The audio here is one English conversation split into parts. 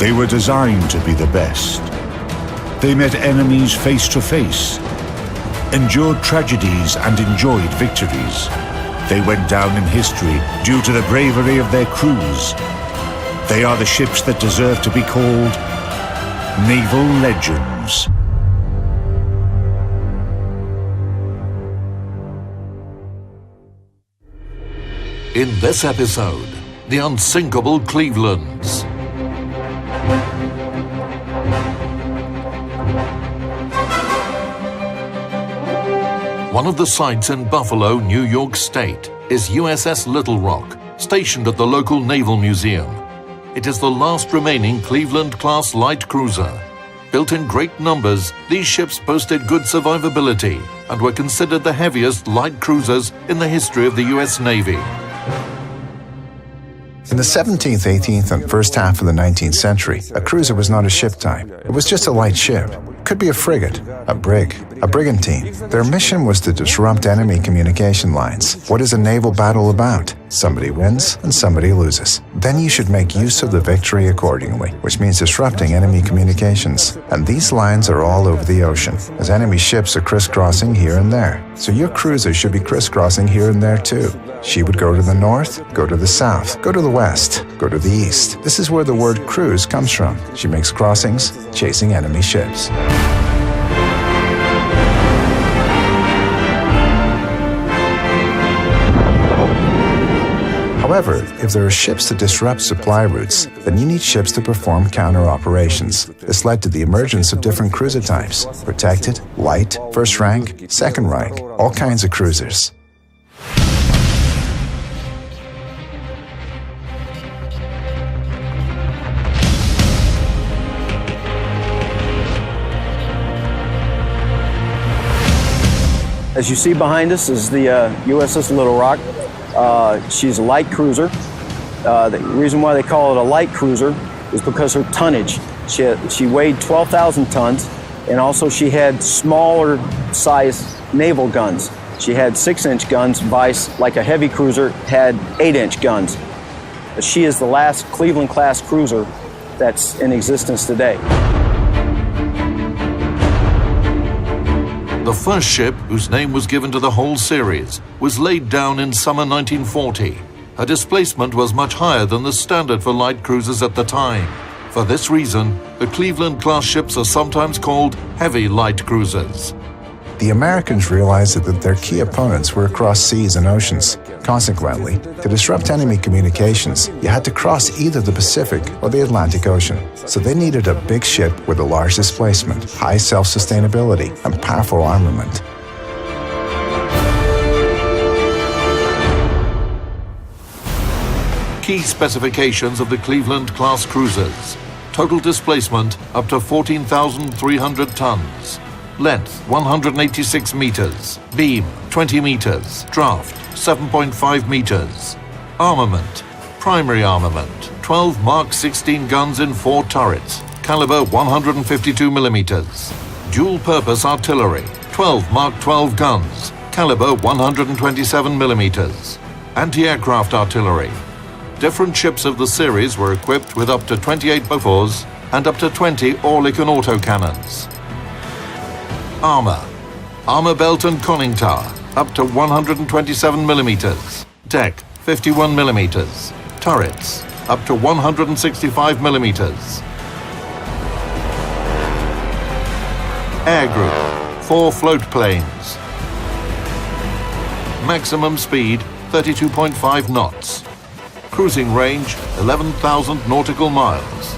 They were designed to be the best. They met enemies face to face, endured tragedies and enjoyed victories. They went down in history due to the bravery of their crews. They are the ships that deserve to be called naval legends. In this episode, the unsinkable Clevelands. One of the sites in Buffalo, New York State, is USS Little Rock, stationed at the local Naval Museum. It is the last remaining Cleveland-class light cruiser. Built in great numbers, these ships boasted good survivability and were considered the heaviest light cruisers in the history of the U.S. Navy. In the 17th, 18th, and first half of the 19th century, a cruiser was not a ship type. It was just a light ship. It could be a frigate, a brig, a brigantine. Their mission was to disrupt enemy communication lines. What is a naval battle about? Somebody wins and somebody loses. Then you should make use of the victory accordingly, which means disrupting enemy communications. And these lines are all over the ocean, as enemy ships are crisscrossing here and there. So your cruiser should be crisscrossing here and there too. She would go to the north, go to the south, go to the west, go to the east. This is where the word cruise comes from. She makes crossings, chasing enemy ships. However, if there are ships to disrupt supply routes, then you need ships to perform counter-operations. This led to the emergence of different cruiser types: protected, light, first rank, second rank, all kinds of cruisers. As you see behind us is the USS Little Rock. She's a light cruiser. The reason why they call it a light cruiser is because her tonnage. She weighed 12,000 tons, and also she had smaller size naval guns. She had 6-inch guns, vice like a heavy cruiser had 8-inch guns. She is the last Cleveland-class cruiser that's in existence today. The first ship, whose name was given to the whole series, was laid down in summer 1940. Her displacement was much higher than the standard for light cruisers at the time. For this reason, the Cleveland-class ships are sometimes called heavy light cruisers. The Americans realized that their key opponents were across seas and oceans. Consequently, to disrupt enemy communications, you had to cross either the Pacific or the Atlantic Ocean. So they needed a big ship with a large displacement, high self-sustainability, and powerful armament. Key specifications of the Cleveland-class cruisers: total displacement up to 14,300 tons. Length 186 meters, beam 20 meters, draft 7.5 meters. Armament: primary armament, 12 Mark 16 guns in 4 turrets, caliber 152 millimeters. Dual-purpose artillery, 12 Mark 12 guns, caliber 127 millimeters. Anti-aircraft artillery. Different ships of the series were equipped with up to 28 Bofors and up to 20 Oerlikon autocannons. Armor: armor belt and conning tower, up to 127 millimeters. Deck, 51 millimeters. Turrets, up to 165 millimeters. Air group, 4 float planes. Maximum speed, 32.5 knots. Cruising range, 11,000 nautical miles.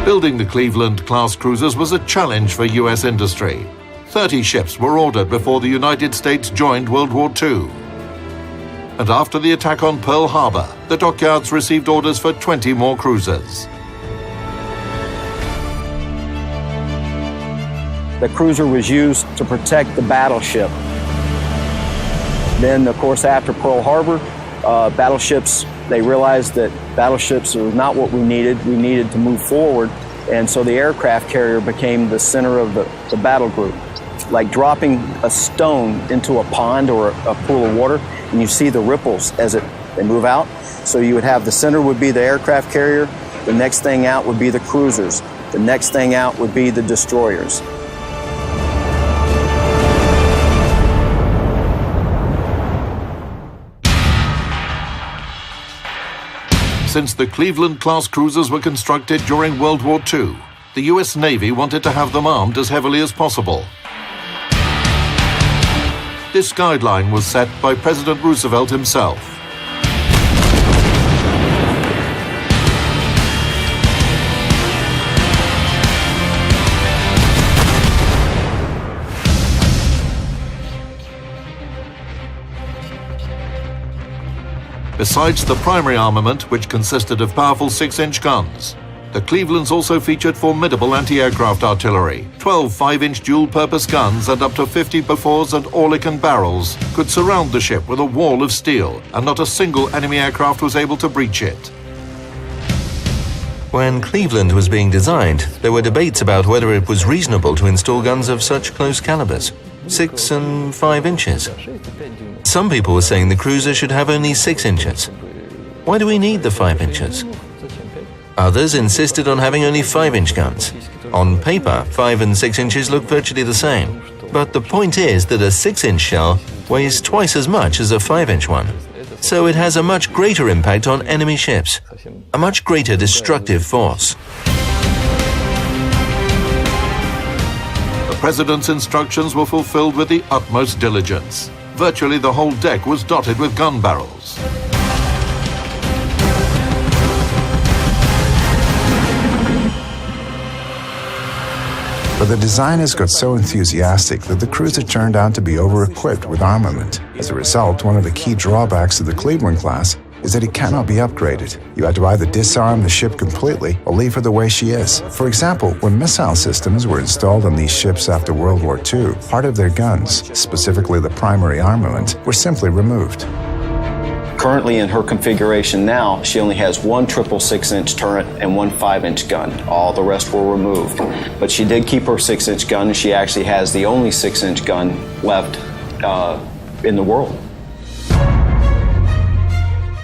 Building the Cleveland-class cruisers was a challenge for U.S. industry. 30 ships were ordered before the United States joined World War II. And after the attack on Pearl Harbor, the dockyards received orders for 20 more cruisers. The cruiser was used to protect the battleship. Then, of course, after Pearl Harbor, battleships, they realized that battleships were not what we needed. We needed to move forward, and so the aircraft carrier became the center of the battle group. Like dropping a stone into a pond or a pool of water, and you see the ripples as it They move out. So you would have the center would be the aircraft carrier. The next thing out would be the cruisers. The next thing out would be the destroyers. Since the Cleveland-class cruisers were constructed during World War II, the US Navy wanted to have them armed as heavily as possible. This guideline was set by President Roosevelt himself. Besides the primary armament, which consisted of powerful 6-inch guns, the Clevelands also featured formidable anti-aircraft artillery. 12 5-inch dual-purpose guns and up to 50 Bofors and Oerlikon barrels could surround the ship with a wall of steel, and not a single enemy aircraft was able to breach it. When Cleveland was being designed, there were debates about whether it was reasonable to install guns of such close calibers, 6 and 5 inches. Some people were saying the cruiser should have only 6 inches. Why do we need the 5 inches? Others insisted on having only 5-inch guns. On paper, 5 and 6 inches look virtually the same. But the point is that a 6-inch shell weighs twice as much as a 5-inch one. So it has a much greater impact on enemy ships, a much greater destructive force. The President's instructions were fulfilled with the utmost diligence. Virtually the whole deck was dotted with gun barrels. But the designers got so enthusiastic that the cruiser turned out to be over-equipped with armament. As a result, one of the key drawbacks of the Cleveland class is that it cannot be upgraded. You had to either disarm the ship completely or leave her the way she is. For example, when missile systems were installed on these ships after World War II, part of their guns, specifically the primary armament, were simply removed. Currently in her configuration now, she only has one triple 6-inch turret and one 5-inch gun. All the rest were removed. But she did keep her 6-inch gun, and she actually has the only 6-inch gun left in the world.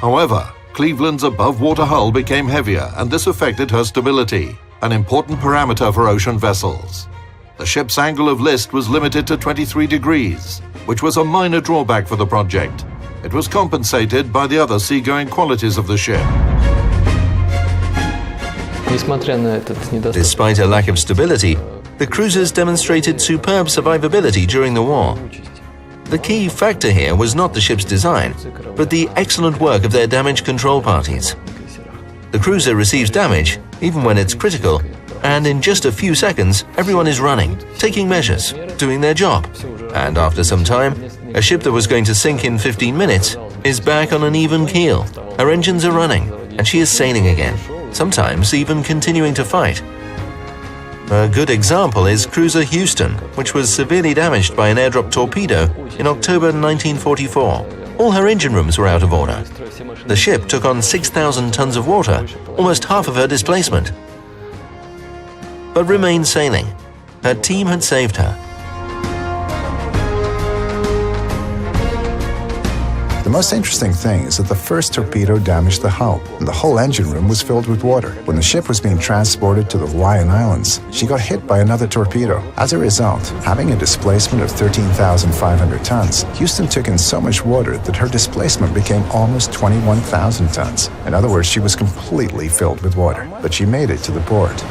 However, Cleveland's above-water hull became heavier, and this affected her stability, an important parameter for ocean vessels. The ship's angle of list was limited to 23 degrees, which was a minor drawback for the project. It was compensated by the other seagoing qualities of the ship. Despite a lack of stability, the cruisers demonstrated superb survivability during the war. The key factor here was not the ship's design, but the excellent work of their damage control parties. The cruiser receives damage, even when it's critical, and in just a few seconds, everyone is running, taking measures, doing their job. And after some time, a ship that was going to sink in 15 minutes is back on an even keel. Her engines are running, and she is sailing again, sometimes even continuing to fight. A good example is cruiser Houston, which was severely damaged by an airdrop torpedo in October 1944. All her engine rooms were out of order. The ship took on 6,000 tons of water, almost half of her displacement, but remained sailing. Her team had saved her. The most interesting thing is that the first torpedo damaged the hull, and the whole engine room was filled with water. When the ship was being transported to the Hawaiian Islands, she got hit by another torpedo. As a result, having a displacement of 13,500 tons, Houston took in so much water that her displacement became almost 21,000 tons. In other words, she was completely filled with water, but she made it to the port.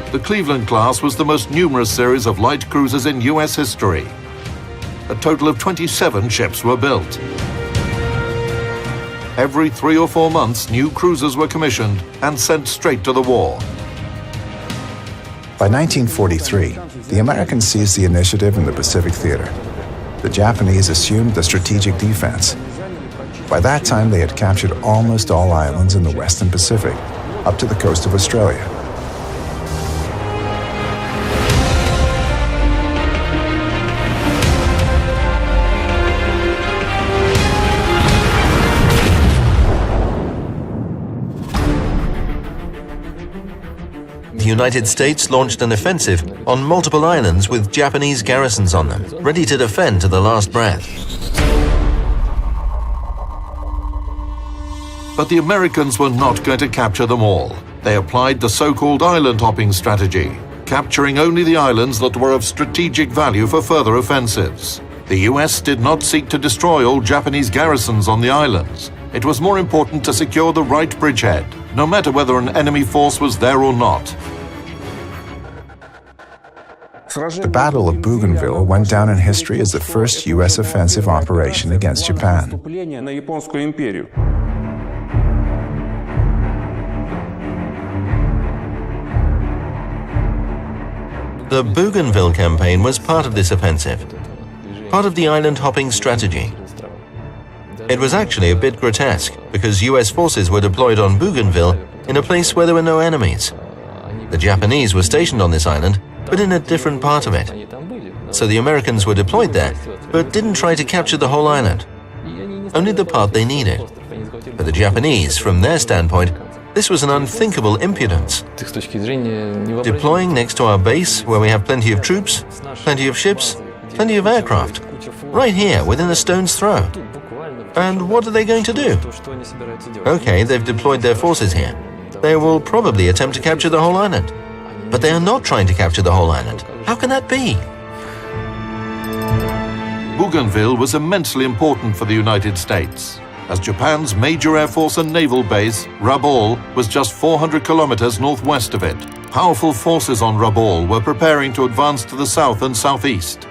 The Cleveland class was the most numerous series of light cruisers in US history. A total of 27 ships were built. Every 3 or 4 months, new cruisers were commissioned and sent straight to the war. By 1943, the Americans seized the initiative in the Pacific Theater. The Japanese assumed the strategic defense. By that time, they had captured almost all islands in the Western Pacific, up to the coast of Australia. The United States launched an offensive on multiple islands with Japanese garrisons on them, ready to defend to the last breath. But the Americans were not going to capture them all. They applied the so-called island hopping strategy, capturing only the islands that were of strategic value for further offensives. The US did not seek to destroy all Japanese garrisons on the islands. It was more important to secure the right bridgehead, no matter whether an enemy force was there or not. The Battle of Bougainville went down in history as the first US offensive operation against Japan. The Bougainville campaign was part of this offensive, part of the island hopping strategy. It was actually a bit grotesque because US forces were deployed on Bougainville in a place where there were no enemies. The Japanese were stationed on this island, but in a different part of it. So the Americans were deployed there, but didn't try to capture the whole island, only the part they needed. For the Japanese, from their standpoint, this was an unthinkable impudence. Deploying next to our base, where we have plenty of troops, plenty of ships, plenty of aircraft, right here within a stone's throw. And what are they going to do? Okay, they've deployed their forces here. They will probably attempt to capture the whole island. But they are not trying to capture the whole island. How can that be? Bougainville was immensely important for the United States, as Japan's major air force and naval base, Rabaul, was just 400 kilometers northwest of it. Powerful forces on Rabaul were preparing to advance to the south and southeast.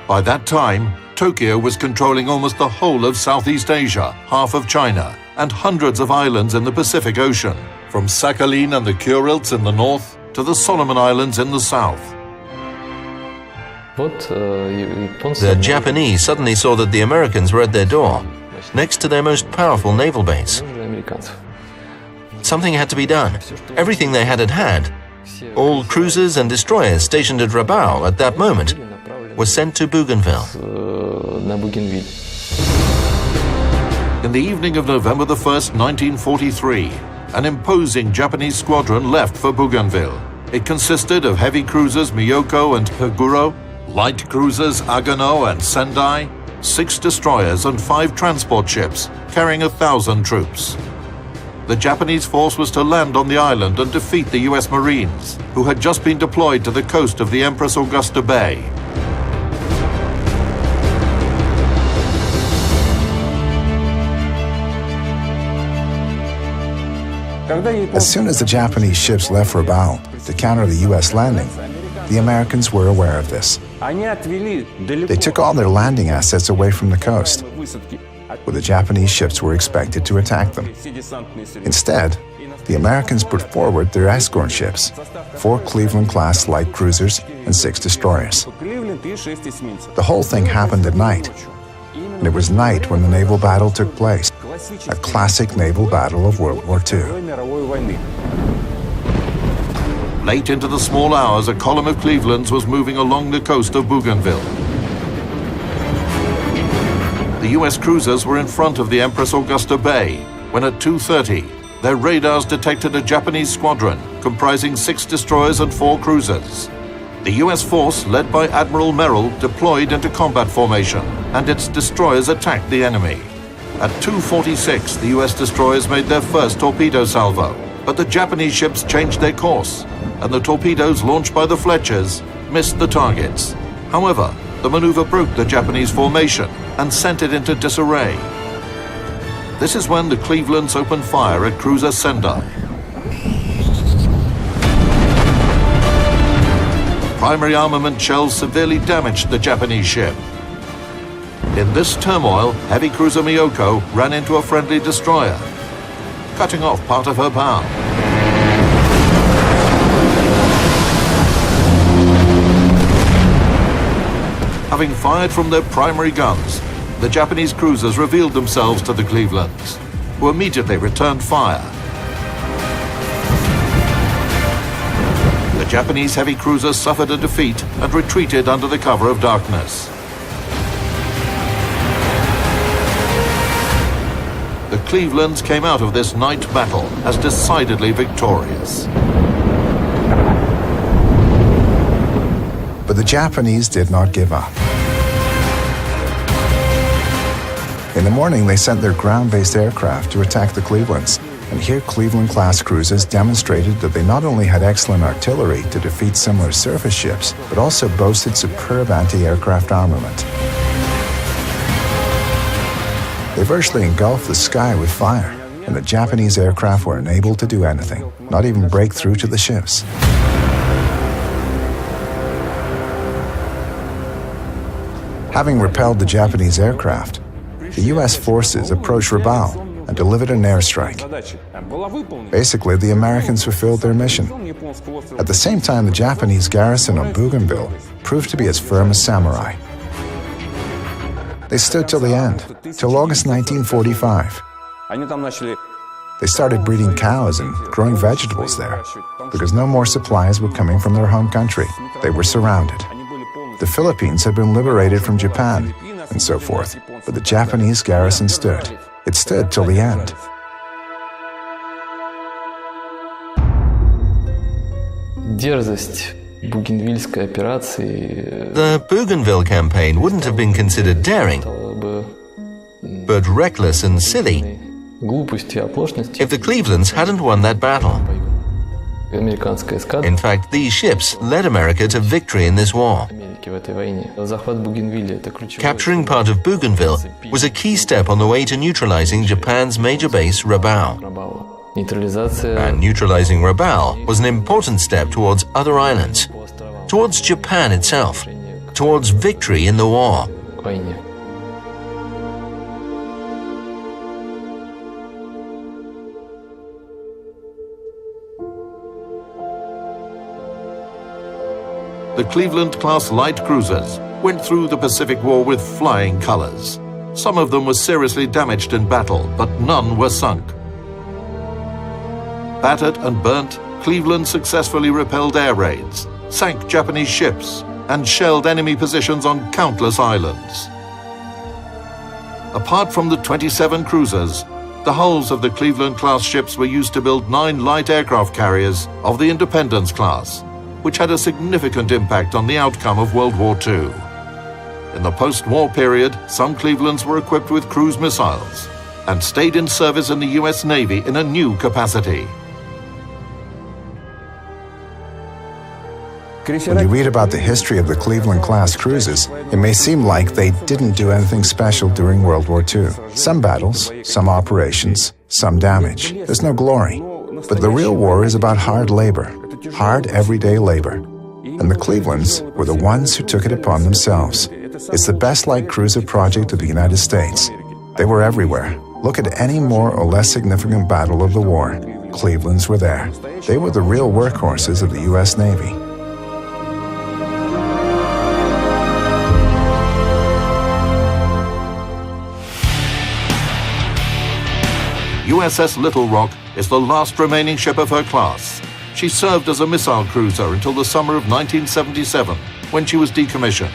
By that time, Tokyo was controlling almost the whole of Southeast Asia, half of China, and hundreds of islands in the Pacific Ocean, from Sakhalin and the Kurils in the north to the Solomon Islands in the south. The Japanese suddenly saw that the Americans were at their door, next to their most powerful naval base. Something had to be done. Everything they had at hand, all cruisers and destroyers stationed at Rabaul at that moment, were sent to Bougainville. In the evening of November the 1st, 1943, an imposing Japanese squadron left for Bougainville. It consisted of heavy cruisers Miyoko and Haguro, light cruisers Agano and Sendai, 6 destroyers and 5 transport ships carrying 1,000 troops. The Japanese force was to land on the island and defeat the US Marines, who had just been deployed to the coast of the Empress Augusta Bay. As soon as the Japanese ships left Rabaul to counter the US landing, the Americans were aware of this. They took all their landing assets away from the coast, where the Japanese ships were expected to attack them. Instead, the Americans put forward their escort ships, 4 Cleveland-class light cruisers and 6 destroyers. The whole thing happened at night, and it was night when the naval battle took place, a classic naval battle of World War II. Late into the small hours, a column of Clevelands was moving along the coast of Bougainville. The US cruisers were in front of the Empress Augusta Bay when at 2:30, their radars detected a Japanese squadron comprising 6 destroyers and 4 cruisers. The US force, led by Admiral Merrill, deployed into combat formation, and its destroyers attacked the enemy. At 2:46, the US destroyers made their first torpedo salvo, but the Japanese ships changed their course, and the torpedoes launched by the Fletchers missed the targets. However, the maneuver broke the Japanese formation and sent it into disarray. This is when the Clevelands opened fire at cruiser Sendai. Primary armament shells severely damaged the Japanese ship. In this turmoil, heavy cruiser Miyoko ran into a friendly destroyer, cutting off part of her bow. Having fired from their primary guns, the Japanese cruisers revealed themselves to the Clevelands, who immediately returned fire. The Japanese heavy cruisers suffered a defeat and retreated under the cover of darkness. The Cleveland's came out of this night battle as decidedly victorious. But the Japanese did not give up. In the morning, they sent their ground-based aircraft to attack the Clevelands. And here Cleveland-class cruisers demonstrated that they not only had excellent artillery to defeat similar surface ships, but also boasted superb anti-aircraft armament. They virtually engulfed the sky with fire, and the Japanese aircraft were unable to do anything, not even break through to the ships. Having repelled the Japanese aircraft, the U.S. forces approached Rabaul and delivered an airstrike. Basically, the Americans fulfilled their mission. At the same time, the Japanese garrison on Bougainville proved to be as firm as samurai. They stood till the end, till August 1945. They started breeding cows and growing vegetables there, because no more supplies were coming from their home country. They were surrounded. The Philippines had been liberated from Japan, and so forth, but the Japanese garrison stood. It stood till the end. The Bougainville campaign wouldn't have been considered daring, but reckless and silly if the Clevelands hadn't won that battle. In fact, these ships led America to victory in this war. Capturing part of Bougainville was a key step on the way to neutralizing Japan's major base, Rabaul. And neutralizing Rabaul was an important step towards other islands, towards Japan itself, towards victory in the war. The Cleveland-class light cruisers went through the Pacific War with flying colors. Some of them were seriously damaged in battle, but none were sunk. Battered and burnt, Cleveland successfully repelled air raids, sank Japanese ships, and shelled enemy positions on countless islands. Apart from the 27 cruisers, the hulls of the Cleveland-class ships were used to build 9 light aircraft carriers of the Independence class, which had a significant impact on the outcome of World War II. In the post-war period, some Clevelands were equipped with cruise missiles and stayed in service in the US Navy in a new capacity. When you read about the history of the Cleveland-class cruises, it may seem like they didn't do anything special during World War II. Some battles, some operations, some damage. There's no glory. But the real war is about hard labor. Hard everyday labor. And the Clevelands were the ones who took it upon themselves. It's the best light cruiser project of the United States. They were everywhere. Look at any more or less significant battle of the war. Clevelands were there. They were the real workhorses of the US Navy. USS Little Rock is the last remaining ship of her class. She served as a missile cruiser until the summer of 1977, when she was decommissioned.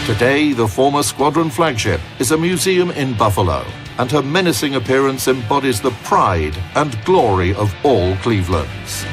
Today, the former squadron flagship is a museum in Buffalo, and her menacing appearance embodies the pride and glory of all Clevelands.